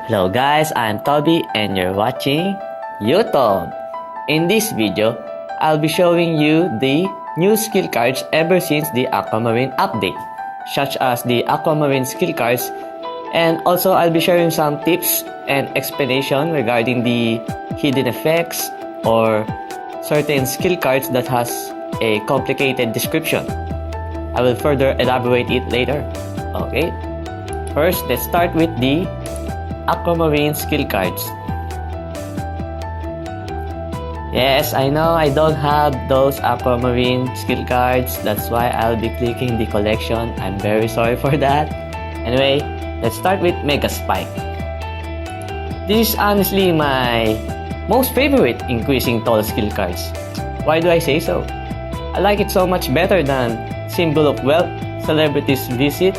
Hello guys, I'm Toby and you're watching YouTube. In this video, I'll be showing you the new skill cards ever since the Aquamarine update, such as the Aquamarine Skill Cards, and also I'll be sharing some tips and explanation regarding the hidden effects or certain skill cards that has a complicated description. I will further elaborate it later. Okay, first let's start with the Aquamarine Skill Cards. Yes, I know I don't have those Aquamarine Skill Cards. That's why I'll be clicking the collection. I'm very sorry for that. Anyway, let's start with Mega Spike. This is honestly my most favorite increasing tall skill cards. Why do I say so? I like it so much better than Symbol of Wealth, Celebrity's Visit,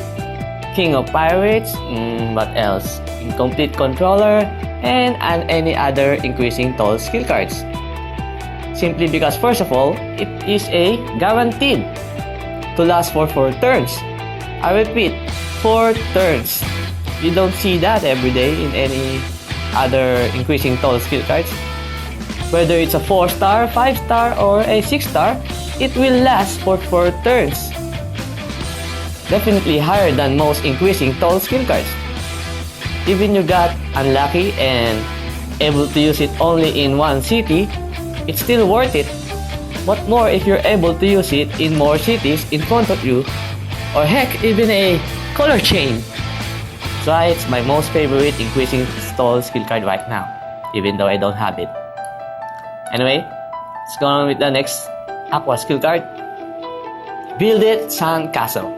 King of Pirates, what else? Incomplete Controller, and any other increasing tall skill cards. Simply because first of all, it is a guaranteed to last for 4 turns. I repeat, 4 turns. You don't see that every day in any other increasing tall skill cards. Whether it's a 4-star, 5-star, or a 6-star, it will last for 4 turns. Definitely higher than most increasing tall skill cards. Even you got unlucky and able to use it only in one city, it's still worth it. What more if you're able to use it in more cities in front of you, or heck, even a color chain. So it's my most favorite increasing tall skill card right now, even though I don't have it. Anyway, let's go on with the next Aqua skill card. Build It Sand Castle.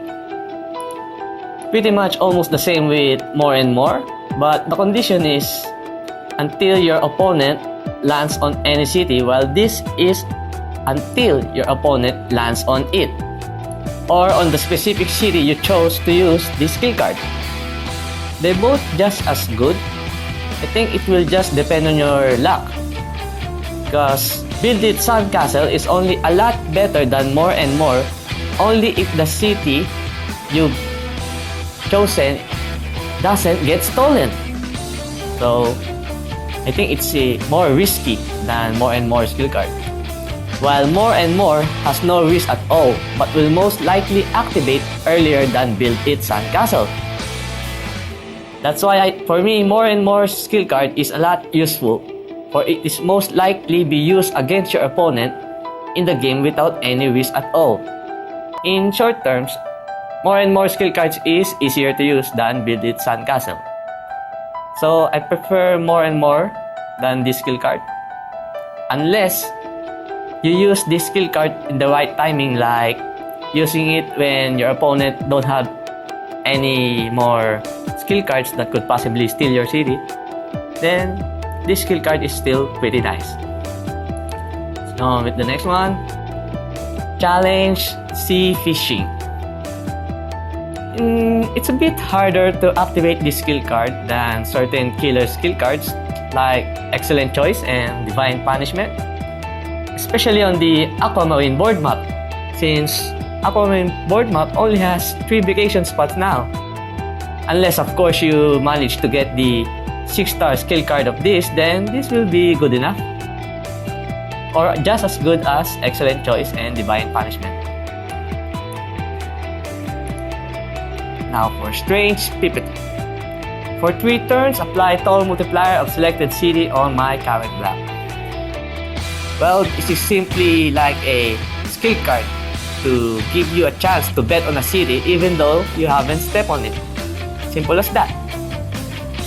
Pretty much almost the same with More and More, but the condition is until your opponent lands on any city, while this is until your opponent lands on it, or on the specific city you chose to use this skill card. They're both just as good. I think it will just depend on your luck, because Build It Sandcastle is only a lot better than More and More only if the city you've chosen doesn't get stolen. So I think it's more risky than More and More skill card. While More and More has no risk at all, but will most likely activate earlier than Build It Sandcastle. That's why for me, More and More skill card is a lot useful, for it is most likely be used against your opponent in the game without any risk at all. In short terms, More and More skill cards is easier to use than Build It Sandcastle. So I prefer More and More than this skill card. Unless you use this skill card in the right timing, like using it when your opponent don't have any more skill cards that could possibly steal your city, then this skill card is still pretty nice. So with the next one, Challenge Sea Fishing. It's a bit harder to activate this skill card than certain killer skill cards like Excellent Choice and Divine Punishment, especially on the Aquamarine board map, since Aquamarine board map only has 3 vacation spots now. Unless of course you manage to get the 6-star skill card of this, then this will be good enough, or just as good as Excellent Choice and Divine Punishment. Now for Strange Pipit. For 3 turns, apply Tall Multiplier of selected city on my current block. Well, this is simply like a skill card to give you a chance to bet on a city even though you haven't stepped on it. Simple as that.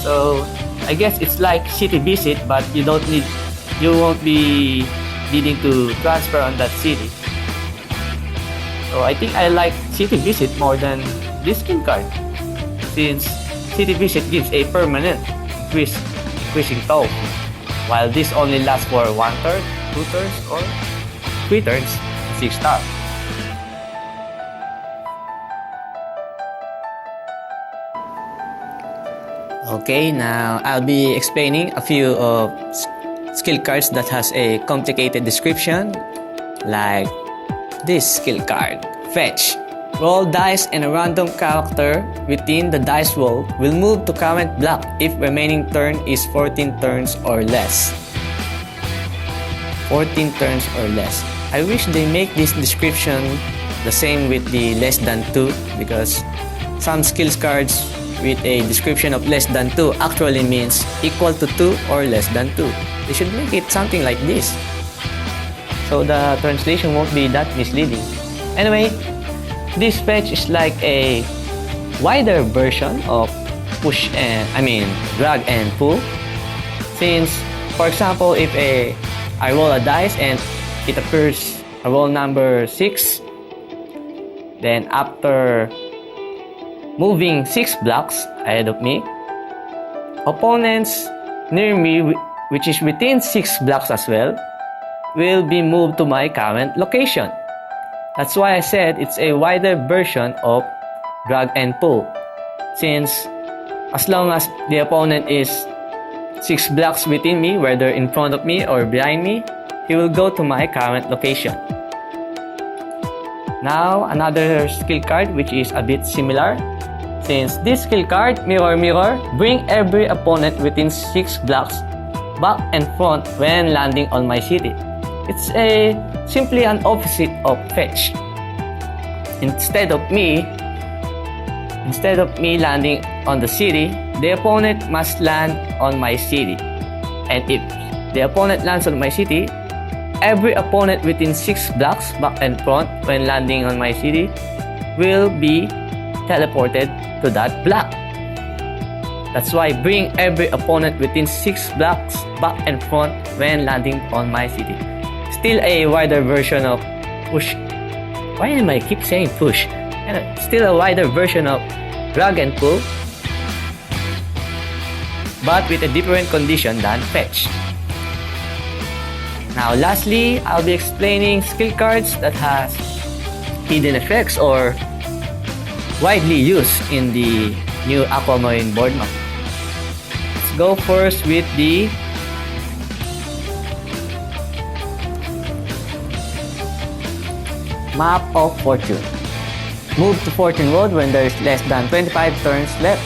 So I guess it's like City Visit, but you won't be needing to transfer on that city. So I think I like City Visit more than this skill card, since City Visit gives a permanent increasing toll, while this only lasts for 1 turn, 2 turns, or 3 turns, 6-star. Okay, now I'll be explaining a few of skill cards that has a complicated description, like this skill card, Fetch. Roll dice and a random character within the dice roll will move to current block if remaining turn is 14 turns or less. 14 turns or less. I wish they make this description the same with the less than 2, because some skills cards with a description of less than 2 actually means equal to 2 or less than 2. They should make it something like this, so the translation won't be that misleading. Anyway, this fetch is like a wider version of drag and pull. Since, for example, if I roll a dice and it appears a roll number 6, then after moving 6 blocks ahead of me, opponents near me, which is within 6 blocks as well, will be moved to my current location. That's why I said it's a wider version of drag and pull, since as long as the opponent is 6 blocks within me, whether in front of me or behind me, he will go to my current location. Now, another skill card which is a bit similar. Since this skill card, Mirror Mirror, bring every opponent within 6 blocks back and front when landing on my city. It's simply an opposite of fetch. Instead of me landing on the city, the opponent must land on my city. And if the opponent lands on my city, every opponent within 6 blocks back and front when landing on my city will be teleported to that block. That's why bring every opponent within 6 blocks back and front when landing on my city. Still a wider version of push. Why am I keep saying push? Still a wider version of drag and pull, but with a different condition than fetch. Now lastly, I'll be explaining skill cards that has hidden effects or widely used in the new Aquamarine board map. Let's go first with the Map of Fortune. Move to Fortune Road when there is less than 25 turns left.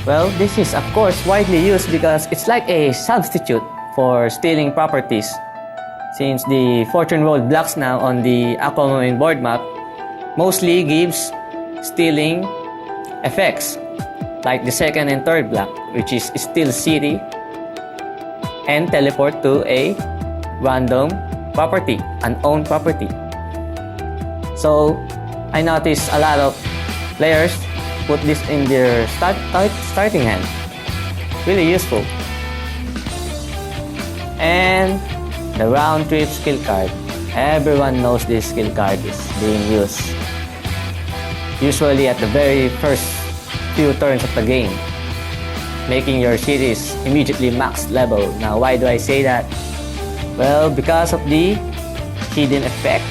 Well, this is of course widely used because it's like a substitute for stealing properties. Since the Fortune Road blocks now on the Aquamarine board map mostly gives stealing effects, like the second and third block, which is steal city and teleport to a random property, an owned property. So I noticed a lot of players put this in their starting hand. Really useful. And the round trip skill card. Everyone knows this skill card is being used usually at the very first few turns of the game, making your cities immediately max level. Now, why do I say that? Well, because of the hidden effect,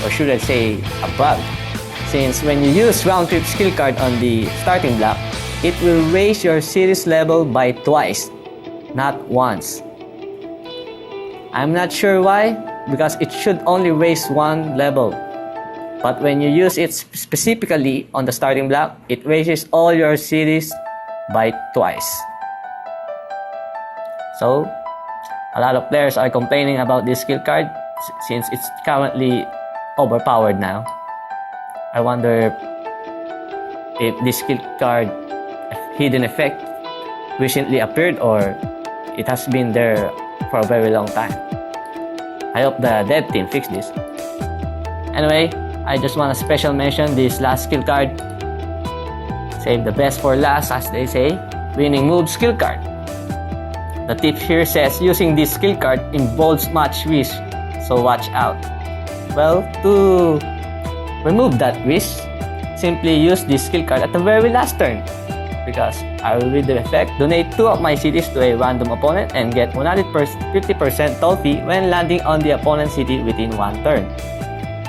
or should I say a bug. Since when you use round trip skill card on the starting block, it will raise your city's level by twice, not once. I'm not sure why, because it should only raise one level. But when you use it specifically on the starting block, it raises all your cities by twice. So, a lot of players are complaining about this skill card since it's currently overpowered now. I wonder if this skill card hidden effect recently appeared or it has been there for a very long time. I hope the dev team fix this. Anyway, I just want to special mention this last skill card. Save the best for last, as they say. Winning move skill card. The tip here says using this skill card involves much risk, so watch out. Well, to remove that risk, simply use this skill card at the very last turn. Because I will read the effect. Donate 2 of my cities to a random opponent and get 150% toll fee when landing on the opponent's city within 1 turn.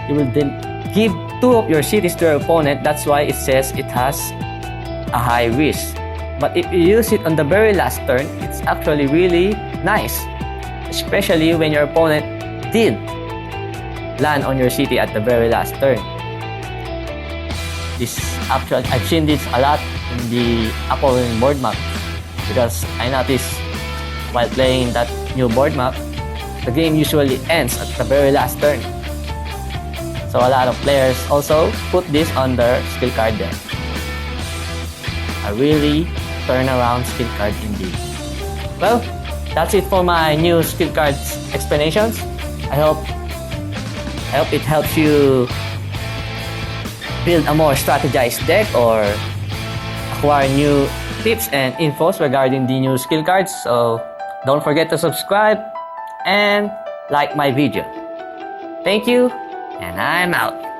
You will then give 2 of your cities to your opponent. That's why it says it has a high risk. But if you use it on the very last turn, it's actually really nice. Especially when your opponent did land on your city at the very last turn. This actually, I've seen this a lot in the Aquamarine board map because I noticed while playing that new board map, the game usually ends at the very last turn. So a lot of players also put this on their skill card deck. A really turnaround skill card indeed. Well, that's it for my new skill cards explanations. I hope it helps you build a more strategized deck or acquire new tips and infos regarding the new skill cards. So don't forget to subscribe and like my video. Thank you, and I'm out.